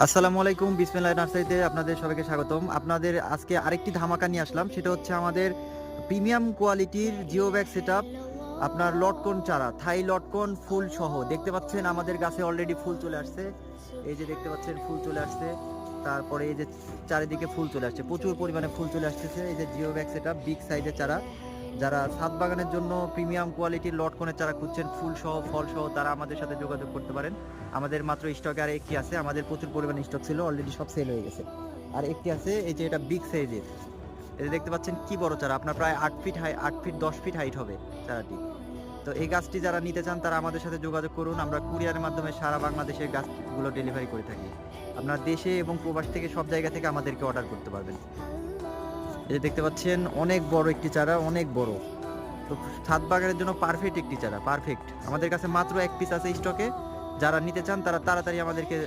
আসসালামু আলাইকুম, বিসমিল্লাহ নার্সারিতে আপনাদের সবাইকে স্বাগতম। আপনাদের আজকে আরেকটি ধামাকা নিয়ে আসলাম, সেটা হচ্ছে আমাদের প্রিমিয়াম কোয়ালিটির জিও ব্যাগ সেটআপ। আপনার লটকন চারা, থাই লটকন ফুল সহ দেখতে পাচ্ছেন আমাদের গাছে অলরেডি ফুল চলে আসছে। এই যে দেখতে পাচ্ছেন ফুল চলে আসছে, তারপরে এই যে চারিদিকে ফুল চলে আসছে, প্রচুর পরিমাণে ফুল চলে আসতেছে। এই যে জিও ব্যাগ সেটআপ বিগ সাইজের চারা, যারা ছাদ বাগানের জন্য প্রিমিয়াম কোয়ালিটির লটকনের চারা খুঁজছেন ফুল সহ ফল সহ, তারা আমাদের সাথে যোগাযোগ করতে পারেন। আমাদের মাত্র স্টকে আর একটি আছে, আমাদের প্রচুর পরিমাণে স্টক ছিল, অলরেডি সব সেল হয়ে গেছে। আর একটি আছে, এই যে এটা বিগ সাইজের, এটা দেখতে পাচ্ছেন কি বড় চারা, আপনার প্রায় 8 feet high, 8 feet 10 feet height হবে চারাটি। তো এই গাছটি যারা নিতে চান তারা আমাদের সাথে যোগাযোগ করুন, আমরা কুরিয়ারের মাধ্যমে সারা বাংলাদেশের গাছগুলো ডেলিভারি করে থাকি। আপনার দেশে এবং প্রবাস থেকে সব জায়গা থেকে আমাদেরকে অর্ডার করতে পারবেন। এই যে দেখতে পাচ্ছেন অনেক বড় একটি চারা, অনেক বড়। তো ছাদ বাগানের জন্য পারফেক্ট একটি চারা, পারফেক্ট। আমাদের কাছে মাত্র এক পিস আছে স্টকে, যারা নিতে চান তারা তাড়াতাড়ি আমাদেরকে